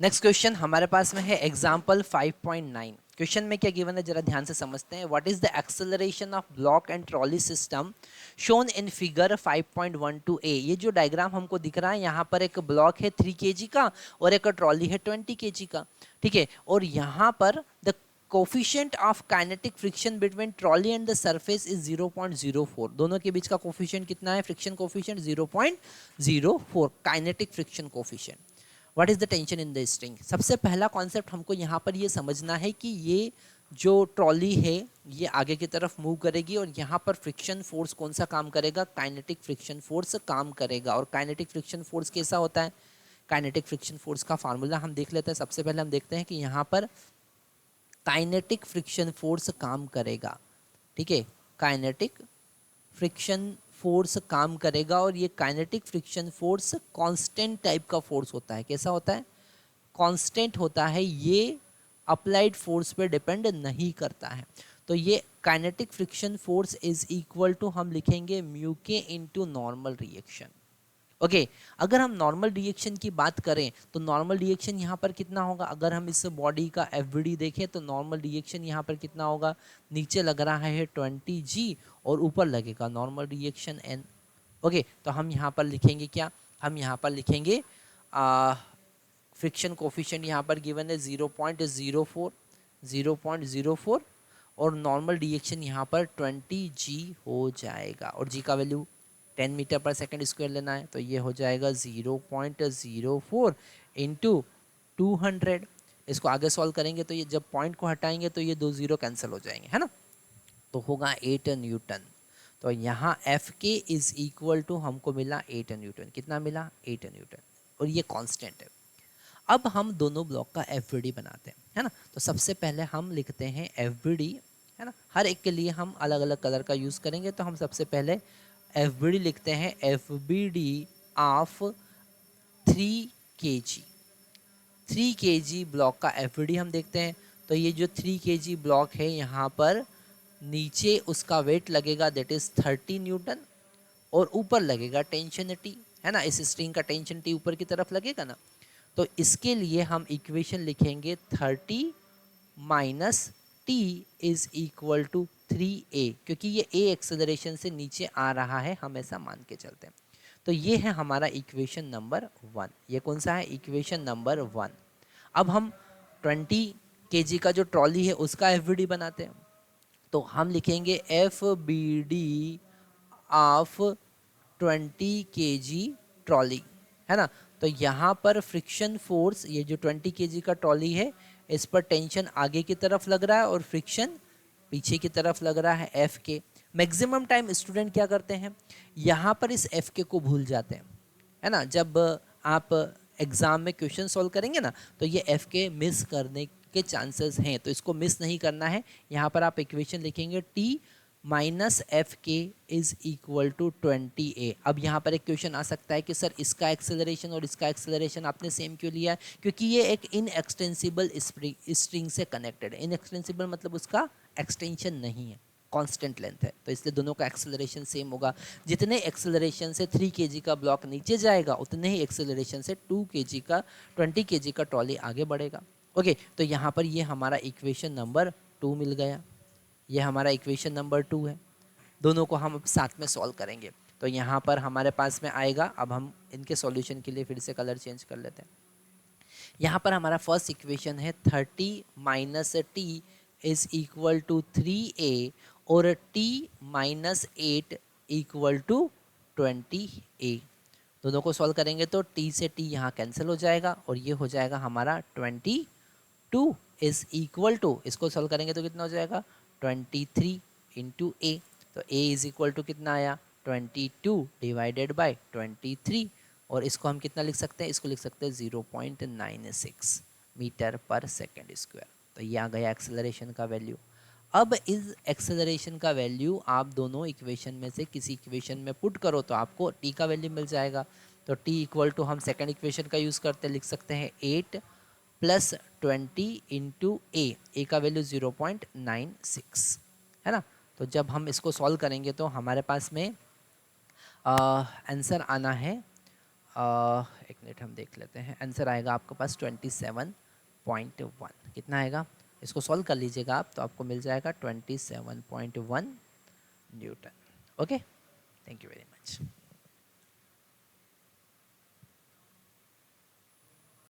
Next question हमारे पास में है एग्जाम्पल 5.9। क्वेश्चन में क्या गिवन है जरा ध्यान से समझते हैं। What is the acceleration of block and trolley system shown in figure 5.12 ए। ये जो डायग्राम हमको दिख रहा है यहाँ पर एक ब्लॉक है 3 kg का और एक ट्रॉली है 20 kg का, ठीक है। और यहाँ पर the coefficient of kinetic friction between trolley and the surface is 0.04। दोनों के बीच का कोफिशिएंट कितना है? Friction coefficient 0.04, kinetic friction coefficient. What is the tension in the string. सबसे पहला कॉन्सेप्ट हमको यहाँ पर ये समझना है कि ये जो ट्रॉली है ये आगे की तरफ मूव करेगी और यहाँ पर फ्रिक्शन फोर्स कौन सा काम करेगा? काइनेटिक फ्रिक्शन फोर्स काम करेगा। और काइनेटिक फ्रिक्शन फोर्स कैसा होता है? काइनेटिक फ्रिक्शन फोर्स का फार्मूला हम देख लेते हैं। सबसे पहले हम देखते हैं कि यहाँ पर काइनेटिक फ्रिक्शन फोर्स काम करेगा, ठीक है। काइनेटिक फ्रिक्शन फोर्स काम करेगा और ये kinetic friction force constant type का फोर्स होता है। कैसा होता है? कांस्टेंट होता है। ये अप्लाइड फोर्स पे डिपेंड नहीं करता है। तो ये kinetic friction force is equal to हम लिखेंगे म्यू के इनटू नॉर्मल रिएक्शन। ओके अगर हम नॉर्मल रिएक्शन की बात करें तो नॉर्मल रिएक्शन यहाँ पर कितना होगा? अगर हम इस बॉडी का एफबीडी देखें तो नॉर्मल रिएक्शन यहाँ पर कितना होगा? नीचे लग रहा है 20G और ऊपर लगेगा नॉर्मल रिएक्शन N। ओके तो हम यहाँ पर लिखेंगे क्या? हम यहाँ पर लिखेंगे फ्रिक्शन कोफिशिएंट यहाँ पर गिवन है 0.04, 0.04 और नॉर्मल रिएक्शन यहाँ पर 20G हो जाएगा। और G का वैल्यू 10 मीटर पर सेकेंड स्क्वायर लेना है तो ये हो जाएगा 0.04 इंटू 200। इसको आगे सॉल्व करेंगे तो ये जब पॉइंट को हटाएंगे तो ये 2 0 कैंसिल हो जाएंगे, है ना। तो होगा 8 न्यूटन। तो यहाँ एफ के इज इक्वल टू हमको मिला 8 न्यूटन। कितना मिला? 8 न्यूटन। और ये कांस्टेंट है। अब हम दोनों ब्लॉक का एफ बनाते हैं, है ना। तो सबसे पहले हम लिखते हैं एफ, है ना। हर एक के लिए हम अलग अलग कलर का यूज़ करेंगे। तो हम सबसे पहले एफ लिखते हैं। F of 3 kg। 3 kg block का एफ हम देखते हैं। तो ये जो 3 kg ब्लॉक है यहाँ पर नीचे उसका वेट लगेगा दैट इज 30 न्यूटन और ऊपर लगेगा टेंशन टी, है ना। इस स्ट्रिंग का टेंशन टी ऊपर की तरफ लगेगा ना। तो इसके लिए हम इक्वेशन लिखेंगे 30 minus T is equal to 3a, क्योंकि ये a एक्सेलरेशन से नीचे आ रहा है, हम ऐसा मान के चलते हैं। तो ये है हमारा इक्वेशन नंबर 1। ये कौन सा है? Equation number 1। अब हम 20 kg का जो ट्रॉली है उसका एफ बनाते हैं। तो हम लिखेंगे एफ ऑफ 20 kg ट्रॉली, है ना। तो यहाँ पर फ्रिक्शन फोर्स, ये जो 20 kg का ट्रॉली है इस पर टेंशन आगे की तरफ लग रहा है और फ्रिक्शन पीछे की तरफ लग रहा है एफ के। मैक्सिमम टाइम स्टूडेंट क्या करते हैं? यहाँ पर इस एफ के को भूल जाते हैं, है ना। जब आप एग्जाम में क्वेश्चन सॉल्व करेंगे ना तो ये एफ के मिस करने के चांसेस हैं, तो इसको मिस नहीं करना है। यहाँ पर आप इक्वेशन लिखेंगे टी माइनस एफ के इज इक्वल टू 20a। अब यहाँ पर एक क्वेश्चन आ सकता है कि सर इसका एक्सेलरेशन और इसका एक्सेलरेशन आपने सेम क्यों लिया है? क्योंकि ये एक इनएक्सटेंसिबल स्ट्रिंग से कनेक्टेड है। इनएक्सटेंसिबल मतलब उसका एक्सटेंशन नहीं है, कांस्टेंट लेंथ है, तो इसलिए दोनों का एक्सेलरेशन सेम होगा। जितने एक्सेलरेशन से 3 kg का ब्लॉक नीचे जाएगा उतने ही एक्सेलरेशन से 20 kg का ट्रॉली आगे बढ़ेगा। ओके तो यहाँ पर ये हमारा इक्वेशन नंबर 2 मिल गया। ये हमारा इक्वेशन नंबर 2 है। दोनों को हम अब साथ में सॉल्व करेंगे तो यहाँ पर हमारे पास में आएगा। अब हम इनके सॉल्यूशन के लिए फिर से कलर चेंज कर लेते हैं। यहाँ पर हमारा फर्स्ट इक्वेशन है 30 minus T is equal to 3a और t minus 8 equal to 20a। दोनों को सॉल्व करेंगे तो t से t यहाँ कैंसिल हो जाएगा और ये हो जाएगा हमारा 22 इज इक्वल टू, इसको सॉल्व करेंगे तो कितना हो जाएगा 23 इंटू ए। तो a इज इक्वल टू कितना आया 22 डिवाइडेड बाय 23 और इसको हम कितना लिख सकते हैं? इसको लिख सकते हैं 0.96 मीटर पर सेकेंड स्क्वायर। तो ये आ गया एक्सेलरेशन का वैल्यू। अब इस एक्सेलरेशन का वैल्यू आप दोनों इक्वेशन में से किसी इक्वेशन में पुट करो तो आपको t का वैल्यू मिल जाएगा। तो t इक्वल टू हम सेकेंड इक्वेशन का यूज़ करते लिख सकते हैं 8 प्लस 20 इंटू ए का वैल्यू 0.96, है ना। तो जब हम इसको सॉल्व करेंगे तो हमारे पास में आंसर आना है एक मिनट हम देख लेते हैं, आंसर आएगा आपके पास 27.1। कितना आएगा, इसको सॉल्व कर लीजिएगा आप तो आपको मिल जाएगा 27.1 Newton. Okay, thank you very much.